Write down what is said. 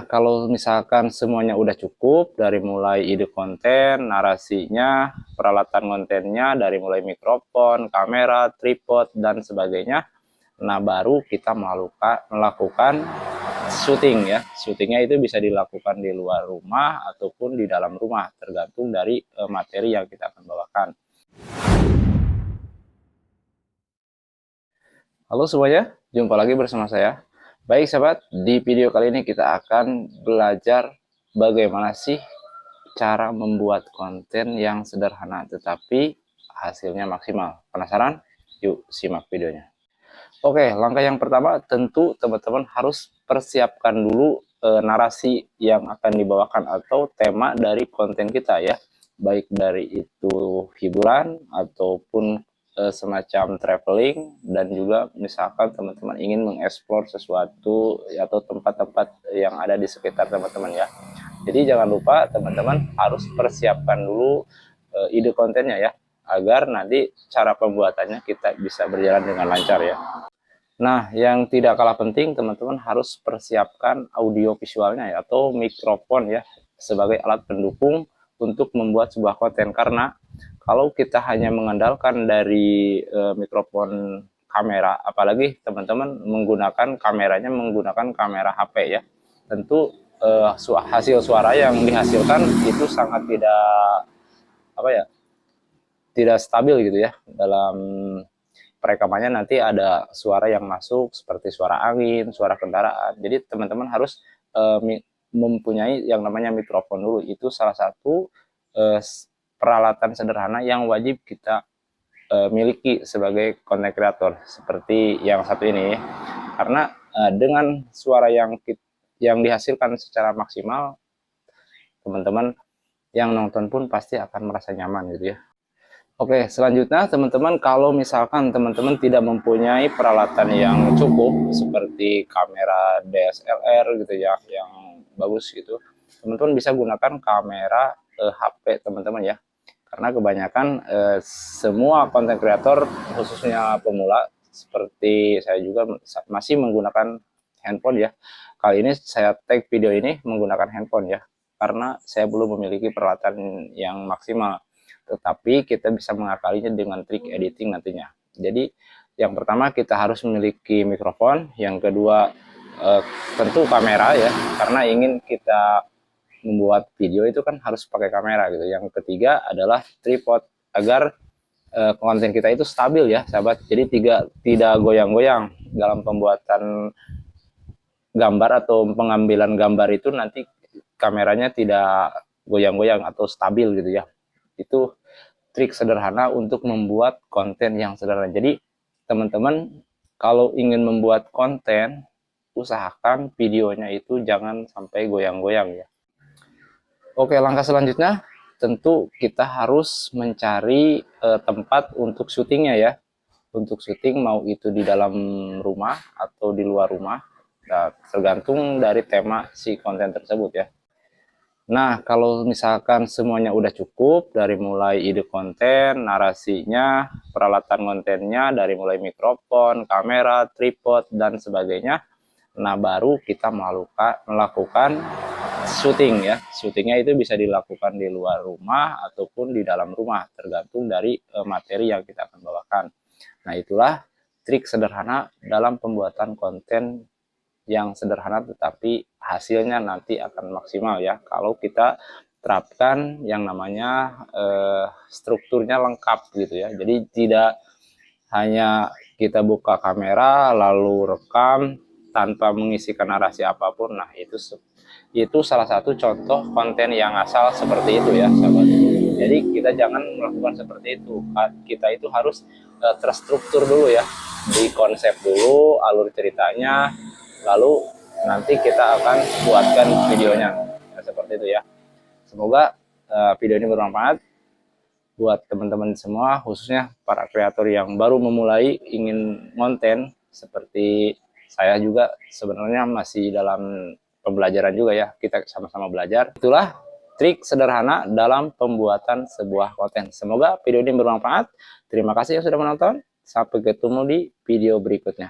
Kalau misalkan semuanya udah cukup, dari mulai ide konten, narasinya, peralatan kontennya, dari mulai mikrofon, kamera, tripod, dan sebagainya, nah baru kita melakukan syuting ya. Syutingnya itu bisa dilakukan di luar rumah ataupun di dalam rumah, tergantung dari materi yang kita akan bawakan. Halo semuanya, jumpa lagi bersama saya. Baik sahabat, di video kali ini kita akan belajar bagaimana sih cara membuat konten yang sederhana tetapi hasilnya maksimal. Penasaran? Yuk simak videonya. Oke, langkah yang pertama tentu teman-teman harus persiapkan dulu narasi yang akan dibawakan atau tema dari konten kita ya. Baik dari itu hiburan ataupun semacam traveling, dan juga misalkan teman-teman ingin mengeksplor sesuatu atau tempat-tempat yang ada di sekitar teman-teman ya. Jadi jangan lupa teman-teman harus persiapkan dulu ide kontennya ya, agar nanti cara pembuatannya kita bisa berjalan dengan lancar ya. Nah, yang tidak kalah penting, teman-teman harus persiapkan audio visualnya ya, atau mikrofon ya, sebagai alat pendukung untuk membuat sebuah konten. Karena kalau kita hanya mengandalkan dari mikrofon kamera, apalagi teman-teman menggunakan kameranya menggunakan kamera HP ya, tentu hasil suara yang dihasilkan itu sangat tidak apa ya, tidak stabil gitu ya dalam perekamannya. Nanti ada suara yang masuk seperti suara angin, suara kendaraan. Jadi teman-teman harus mempunyai yang namanya mikrofon dulu. Itu salah satu peralatan sederhana yang wajib kita miliki sebagai content creator seperti yang satu ini. Karena dengan suara yang dihasilkan secara maksimal, teman-teman yang nonton pun pasti akan merasa nyaman gitu ya. Oke, selanjutnya teman-teman, kalau misalkan teman-teman tidak mempunyai peralatan yang cukup seperti kamera DSLR gitu ya, yang bagus gitu, teman-teman bisa gunakan kamera HP teman-teman ya. Karena kebanyakan semua konten kreator khususnya pemula seperti saya juga masih menggunakan handphone ya. Kali ini saya tag video ini menggunakan handphone ya, karena saya belum memiliki peralatan yang maksimal. Tetapi kita bisa mengakalinya dengan trik editing nantinya. Jadi yang pertama kita harus memiliki mikrofon, yang kedua tentu kamera ya, karena ingin kita membuat video itu kan harus pakai kamera gitu. Yang ketiga adalah tripod, agar konten kita itu stabil ya sahabat. Jadi tidak goyang-goyang dalam pembuatan gambar atau pengambilan gambar itu, nanti kameranya tidak goyang-goyang atau stabil gitu ya. Itu trik sederhana untuk membuat konten yang sederhana. Jadi teman-teman kalau ingin membuat konten, usahakan videonya itu jangan sampai goyang-goyang ya. Oke, langkah selanjutnya tentu kita harus mencari tempat untuk syutingnya ya. Untuk syuting mau itu di dalam rumah atau di luar rumah, nah, tergantung dari tema si konten tersebut ya. Nah, kalau misalkan semuanya udah cukup, dari mulai ide konten, narasinya, peralatan kontennya, dari mulai mikrofon, kamera, tripod, dan sebagainya, nah baru kita melakukan syuting ya. Syutingnya itu bisa dilakukan di luar rumah ataupun di dalam rumah, tergantung dari materi yang kita akan bawakan. Nah, itulah trik sederhana dalam pembuatan konten yang sederhana tetapi hasilnya nanti akan maksimal ya, kalau kita terapkan yang namanya strukturnya lengkap gitu ya. Jadi tidak hanya kita buka kamera lalu rekam tanpa mengisikan narasi apapun. Nah, itu salah satu contoh konten yang asal seperti itu ya sahabat. Jadi kita jangan melakukan seperti itu. Kita itu harus terstruktur dulu ya, di konsep dulu alur ceritanya, lalu nanti kita akan buatkan videonya ya, seperti itu ya. Semoga video ini bermanfaat buat teman-teman semua, khususnya para kreator yang baru memulai ingin konten. Seperti saya juga sebenarnya masih dalam pembelajaran juga ya, kita sama-sama belajar. Itulah trik sederhana dalam pembuatan sebuah konten. Semoga video ini bermanfaat. Terima kasih yang sudah menonton, sampai ketemu di video berikutnya.